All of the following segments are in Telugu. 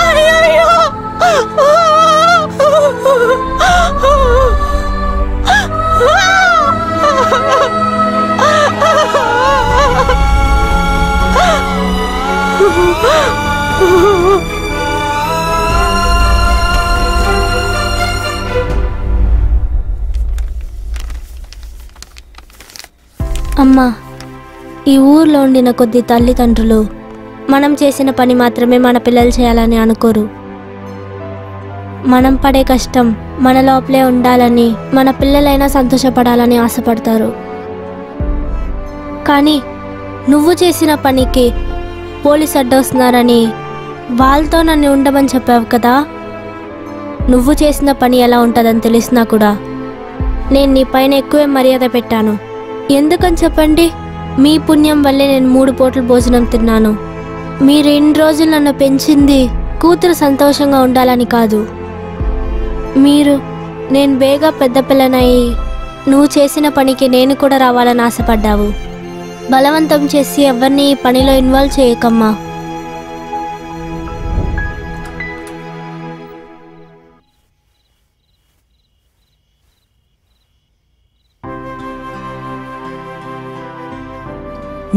అయ్యయ్యో! అమ్మా, ఈ ఊర్లో ఉండిన కొద్ది తల్లిదండ్రులు మనం చేసిన పని మాత్రమే మన పిల్లలు చేయాలని అనుకోరు. మనం పడే కష్టం మన లోపలే ఉండాలని, మన పిల్లలైనా సంతోషపడాలని ఆశపడతారు. కానీ నువ్వు చేసిన పనికి పోలీసు అడ్డొస్తున్నారని వాళ్ళతో నన్ను ఉండమని చెప్పావు కదా. నువ్వు చేసిన పని ఎలా ఉంటుందని తెలిసినా కూడా నేను నీ పైన ఎక్కువే మర్యాద పెట్టాను. ఎందుకని చెప్పండి? మీ పుణ్యం వల్లే నేను 3 పూటల భోజనం తిన్నాను. మీరు ఇన్ని రోజులు నన్ను పెంచింది కూతురు సంతోషంగా ఉండాలని కాదు. నేను బేగా పెద్ద పిల్లనయ్యి నువ్వు చేసిన పనికి నేను కూడా రావాలని ఆశపడ్డావు. బలవంతం చేసి ఎవరిని ఈ పనిలో ఇన్వాల్వ్ చేయకమ్మా.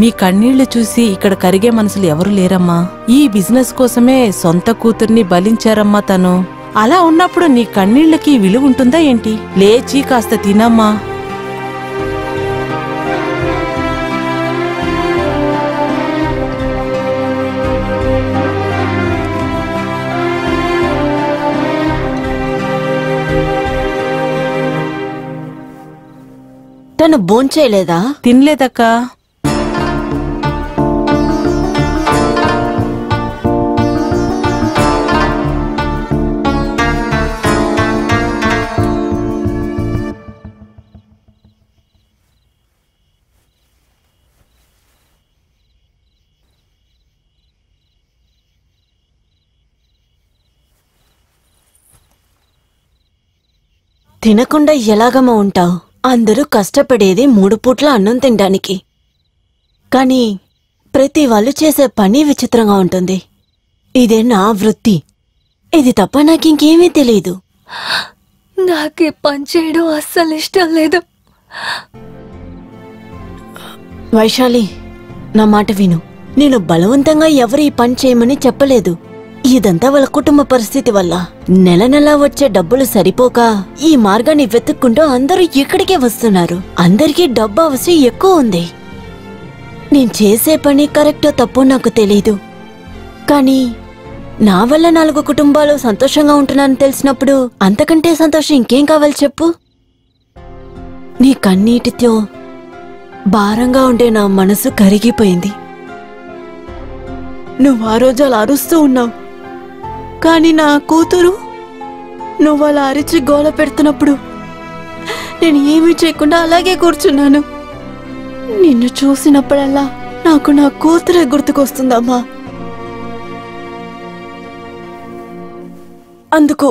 మీ కన్నీళ్లు చూసి ఇక్కడ కరిగే మనసులు ఎవరు లేరమ్మా. ఈ బిజినెస్ కోసమే సొంత కూతుర్ని బలించారమ్మా తను. అలా ఉన్నప్పుడు నీ కన్నీళ్లకి విలువ ఉంటుందా ఏంటి? లేచి కాస్త తినమ్మా. తను భోంచేయలేదా? తినలేదక్కా. తినకుండా ఎలాగమ్మా ఉంటావు? అందరూ కష్టపడేది 3 పూట్ల అన్నం తినడానికి. కానీ ప్రతి వాళ్ళు చేసే పని విచిత్రంగా ఉంటుంది. ఇదే నా వృత్తి. ఇది తప్ప నాకింకేమీ తెలీదు. నాకే పని చేయడం అస్సలు ఇష్టం లేదు. వైశాలి, నా మాట విను. నేను బలవంతంగా ఎవరు ఈ పని చేయమని చెప్పలేదు. ఇదంతా వాళ్ళ కుటుంబ పరిస్థితి వల్ల. నెల నెలా వచ్చే డబ్బులు సరిపోక ఈ మార్గాన్ని వెతుక్కుంటూ అందరూ ఇక్కడికే వస్తున్నారు. అందరికీ డబ్బు అవసరం ఎక్కువ ఉంది. నేను చేసే పని కరెక్టో తప్పో నాకు తెలీదు. కానీ నా వల్ల 4 కుటుంబాలు సంతోషంగా ఉంటున్నారని తెలిసినప్పుడు అంతకంటే సంతోషం ఇంకేం కావాలి చెప్పు? నీ కన్నీటితో భారంగా ఉండే నా మనసు కరిగిపోయింది. నువ్వు ఆ రోజు అలా అరుస్తూ ఉన్నావు. కానీ నా కూతురు నువ్వు అలా అరిచి గోల పెడుతున్నప్పుడు నేను ఏమీ చేయకుండా అలాగే కూర్చున్నాను. నిన్ను చూసినప్పుడల్లా నాకు నా కూతురే గుర్తుకొస్తుందమ్మా. అందుకు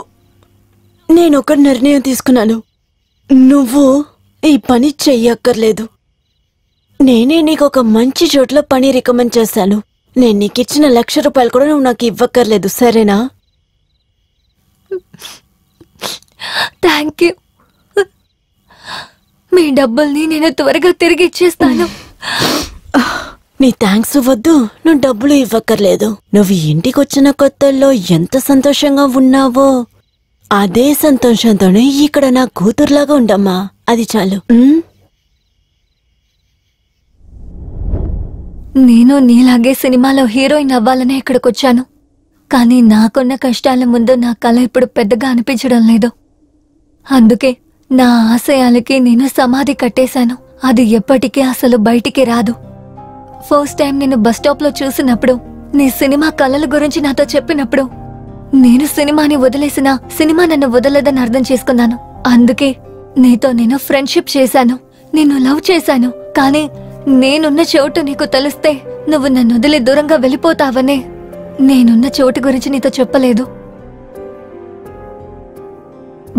నేను ఒక నిర్ణయం తీసుకున్నాను. నువ్వు ఈ పని చెయ్యక్కర్లేదు. నేనే నీకు ఒక మంచి చోట్ల పని రికమెండ్ చేశాను. నేను నీకిచ్చిన ₹1,00,000 కూడా నువ్వు నాకు ఇవ్వక్కర్లేదు, సరేనా? Thank you. మీ డబ్బుల్ని నేను త్వరగా తిరిగి ఇచ్చేస్తాను. నీ థ్యాంక్స్ వద్దు, నువ్వు డబ్బులు ఇవ్వక్కర్లేదు. నువ్వు ఇంటికొచ్చిన కొత్తల్లో ఎంత సంతోషంగా ఉన్నావో అదే సంతోషంతోనే ఇక్కడ నా కూతురులాగా ఉండమ్మా. అది చాలు. నేను నీలాగే సినిమాలో హీరోయిన్ అవ్వాలనే ఇక్కడికొచ్చాను. కానీ నాకున్న కష్టాల ముందు నా కళ ఇప్పుడు పెద్దగా అనిపించడం లేదు. అందుకే నా ఆశయాలకి నేను సమాధి కట్టేశాను. అది ఎప్పటికీ అసలు బయటికి రాదు. ఫస్ట్ టైం నేను బస్ స్టాప్ లో చూసినప్పుడు, నీ సినిమా కళల గురించి నాతో చెప్పినప్పుడు, నేను సినిమాని వదిలేసినా సినిమా నన్ను వదలదని అర్థం చేసుకున్నాను. అందుకే నీతో నేను ఫ్రెండ్షిప్ చేశాను, నిన్ను లవ్ చేశాను. కానీ నేనున్న చోటు నీకు తెలిస్తే నువ్వు నన్ను వదిలి దూరంగా వెళ్ళిపోతావనే నేనున్న చోటు గురించి నీతో చెప్పలేదు.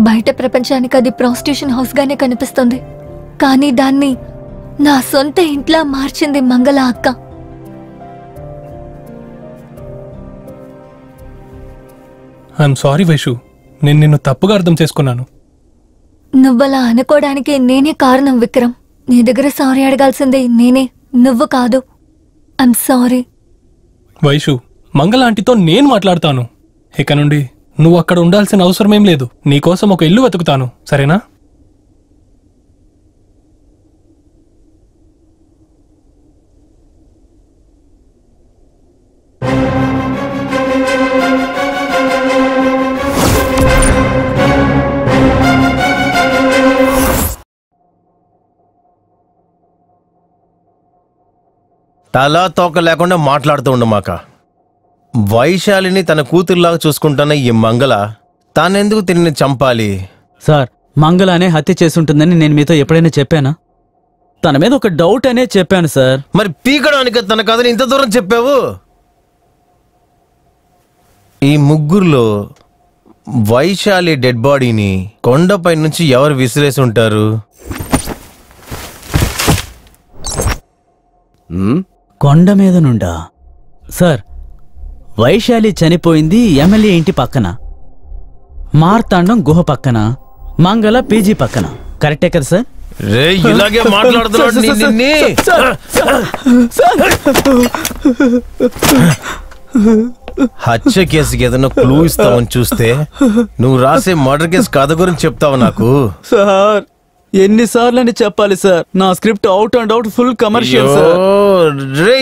బయట ప్రపంచానికి అది ప్రాస్టిట్యూషన్ హౌస్ గానే కనిపిస్తుంది. కానీ దాన్ని నా సొంత ఇంట్లో మార్చింది మంగళ అక్క. ఐఎమ్ సారీ వైషు, నేను నిన్ను తప్పుగా అర్థం చేసుకున్నాను. నువ్వలా అనుకోవడానికి నేనే కారణం విక్రమ్. నీ దగ్గర సారీ అడగాల్సిందే నేనే, నువ్వు కాదు. I'm sorry. వైషు, మంగళ ఆంటీతో నేను మాట్లాడతాను. ఇక నుండి నువ్వు అక్కడ ఉండాల్సిన అవసరమేం లేదు. నీకోసం ఒక ఇల్లు వెతుకుతాను, సరేనా? తలా తోక లేకుండా మాట్లాడుతూ ఉండమాక. వైశాలిని తన కూతురులాగా చూసుకుంటున్న ఈ మంగళ తానెందుకు తిరిగి చంపాలి? సార్, మంగళనే హత్య చేసుంటుందని నేను మీతో ఎప్పుడైనా చెప్పానా? తన మీద ఒక డౌట్ అనే చెప్పాను సార్. మరి పీకడానికి తన కథని ఇంత దూరం చెప్పావు? ఈ ముగ్గురులో వైశాలి డెడ్ బాడీని కొండపై నుంచి ఎవరు విసిరేసి ఉంటారు? కొండ మీద నుండా? సార్, వైశాలి చనిపోయింది ఎమ్మెల్యే ఇంటి పక్కన, మార్తాండం గుహ పక్కన, మంగళ పీజీ పక్కన. కరెక్టే కదా సార్? రే, ఇలాగే మాట్లాడుతున్నాడు. హత్య కేసుకి ఏదైనా క్లూ ఇస్తావని చూస్తే నువ్వు రాసే మర్డర్ కేసు కథ గురించి చెప్తావు నాకు. సార్, ఎన్నిసార్లు అని చెప్పాలి సార్? నా script out and out full commercial sir. రే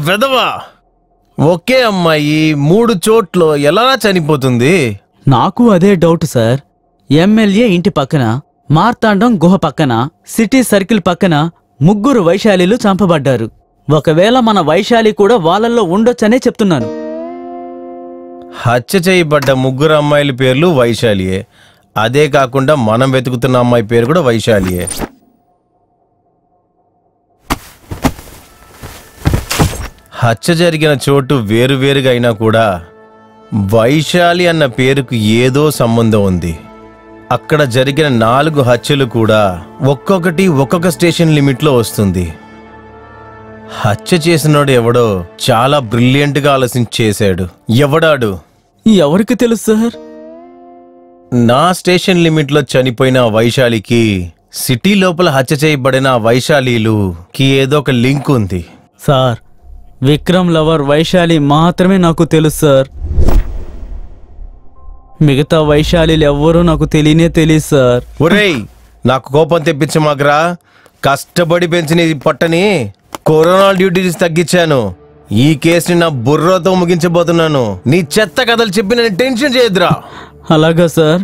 వెదవా, ఒకే అమ్మాయి 3 చోట్ల ఎలా చనిపోతుంది? నాకు అదే డౌట్ సార్. ఎమ్మెల్యే ఇంటి పక్కన, మార్తాండం గుహ పక్కన, సిటీ సర్కిల్ పక్కన ముగ్గురు వైశాలిలు చంపబడ్డారు. ఒకవేళ మన వైశాలి కూడా వాళ్ళల్లో ఉండొచ్చనే చెప్తున్నాను. హత్య చేయబడ్డ ముగ్గురు అమ్మాయిల పేర్లు వైశాలియే. అదే కాకుండా మనం వెతుకుతున్న అమ్మాయి పేరు కూడా వైశాలియే. హత్య జరిగిన చోటు వేరువేరుగా అయినా కూడా వైశాలి అన్న పేరుకు ఏదో సంబంధం ఉంది. అక్కడ జరిగిన 4 హత్యలు కూడా ఒక్కొక్కటి ఒక్కొక్క స్టేషన్ లిమిట్లో వస్తుంది. హత్య చేసినోడు ఎవడో చాలా బ్రిలియంట్గా ఆలోచించి చేశాడు. ఎవడాడు? ఎవరికి తెలుసు సార్? నా స్టేషన్ లిమిట్లో చనిపోయిన వైశాలికి సిటీ లోపల హత్య చేయబడిన వైశాలీలుకి ఏదో ఒక లింక్ ఉంది సార్. విక్రమ్ లవర్ వైశాలి మాత్రమే నాకు తెలుసు సార్. మిగతా వైశాలీలు ఎవ్వరూ నాకు తెలియదు సార్. ఒరేయ్, నాకు కోపం తెప్పించమాకరా. కష్టపడి పెంచిన ఈ పట్టని కరోనా డ్యూటీస్ తగ్గించాను. ఈ కేసుని నా బుర్రతో ముగించబోతున్నాను. నీ చెత్త కథలు చెప్పి నేను టెన్షన్ చేయొద్దురా. అలాగా సార్?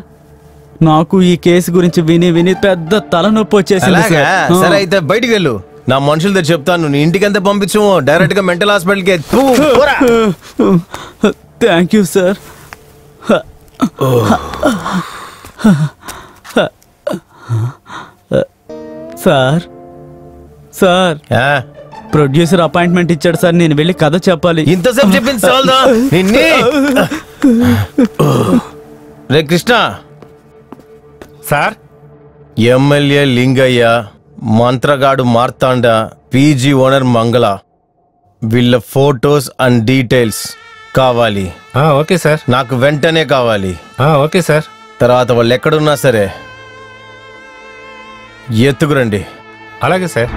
నాకు ఈ కేసు గురించి విని విని పెద్ద తలనొప్పి వచ్చేసింది సార్. సరే, అయితే బయటికి వెళ్ళు. నా మనుషులతో చెప్తాను. నీ ఇంటికి ఎంత పంపించు, డైరెక్ట్ గా మెంటల్ హాస్పిటల్కి. Thank you sir. Sir sir, producer appointment ఇచ్చాడు సార్. నేను వెళ్ళి కథ చెప్పాలి. ఇంతసేపు చెప్పింది చాలదా? రే కృష్ణ సార్, ఎమ్మెల్యే లింగయ్య, మంత్రగాడు మార్తాండ, పీజీ ఓనర్ మంగళ, వీళ్ళ ఫోటోస్ అండ్ డీటెయిల్స్ కావాలి. Okay sir. నాకు వెంటనే కావాలి. Okay sir. తర్వాత వాళ్ళు ఎక్కడున్నా సరే ఎత్తుకురండి. అలాగే సార్.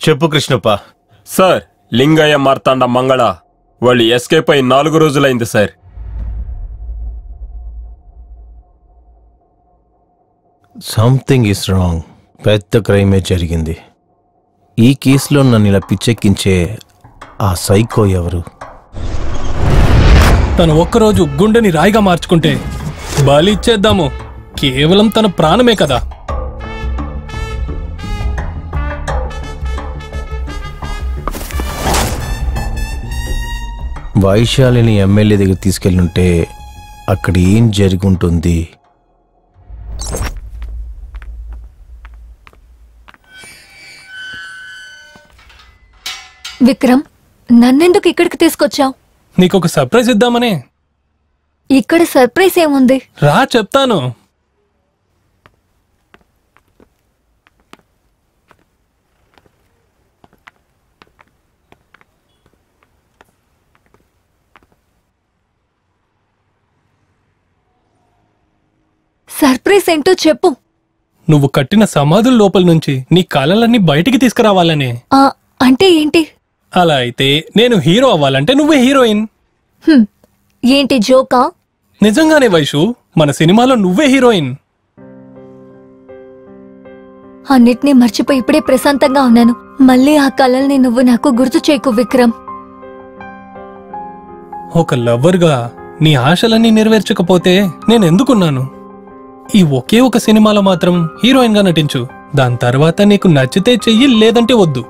చెప్పు కృష్ణప్ప. సార్, లింగయ్య, మార్తాండ, మంగళ వాళ్ళు ఎస్కేప్ అయి 4 రోజులైంది సార్. Something is wrong. పెద్ద క్రైమే జరిగింది. ఈ కేసులో నన్ను ఇలా పిచ్చెక్కించే ఆ సైకో ఎవరు? తను ఒక్కరోజు గుండెని రాయిగా మార్చుకుంటే బలి ఇచ్చేద్దాము. కేవలం తన ప్రాణమే కదా. వైశాలిని ఎమ్మెల్యే దగ్గర తీసుకెళ్ళుంటే అక్కడ ఏం జరుగుంటుంది? విక్రమ్, నన్నెందుకు ఇక్కడికి తీసుకొచ్చావు? నీకొక సర్ప్రైజ్ ఇద్దామనే. ఇక్కడ సర్ప్రైజ్ ఏముంది? రా చెప్తాను. సర్ప్రైజ్ ఏంటో చెప్పు. నువ్వు కట్టిన సమాధుల లోపల నుంచి నీ కళలన్నీ బయటికి తీసుకురావాలనే. అంటే ఏంటి? అలా అయితే నేను హీరో అవ్వాలంటే నువ్వే హీరోయిన్. ఏంటి జోకా? నిజంగానే వైషు, మన సినిమాలో నువ్వే హీరోయిన్. అన్నిటినీ మర్చిపోయి ఇప్పుడే ప్రశాంతంగా ఉన్నాను. మళ్ళీ ఆ కళల్ని నువ్వు నాకు గుర్తు చేయకు విక్రమ్. ఒక లవ్వర్గా నీ ఆశలన్నీ నెరవేర్చకపోతే నేనెందుకున్నాను? ఈ ఒకే ఒక సినిమాలో మాత్రం హీరోయిన్ గా నటించు. దాని తర్వాత నీకు నచ్చితే చెయ్యి, లేదంటే వద్దు.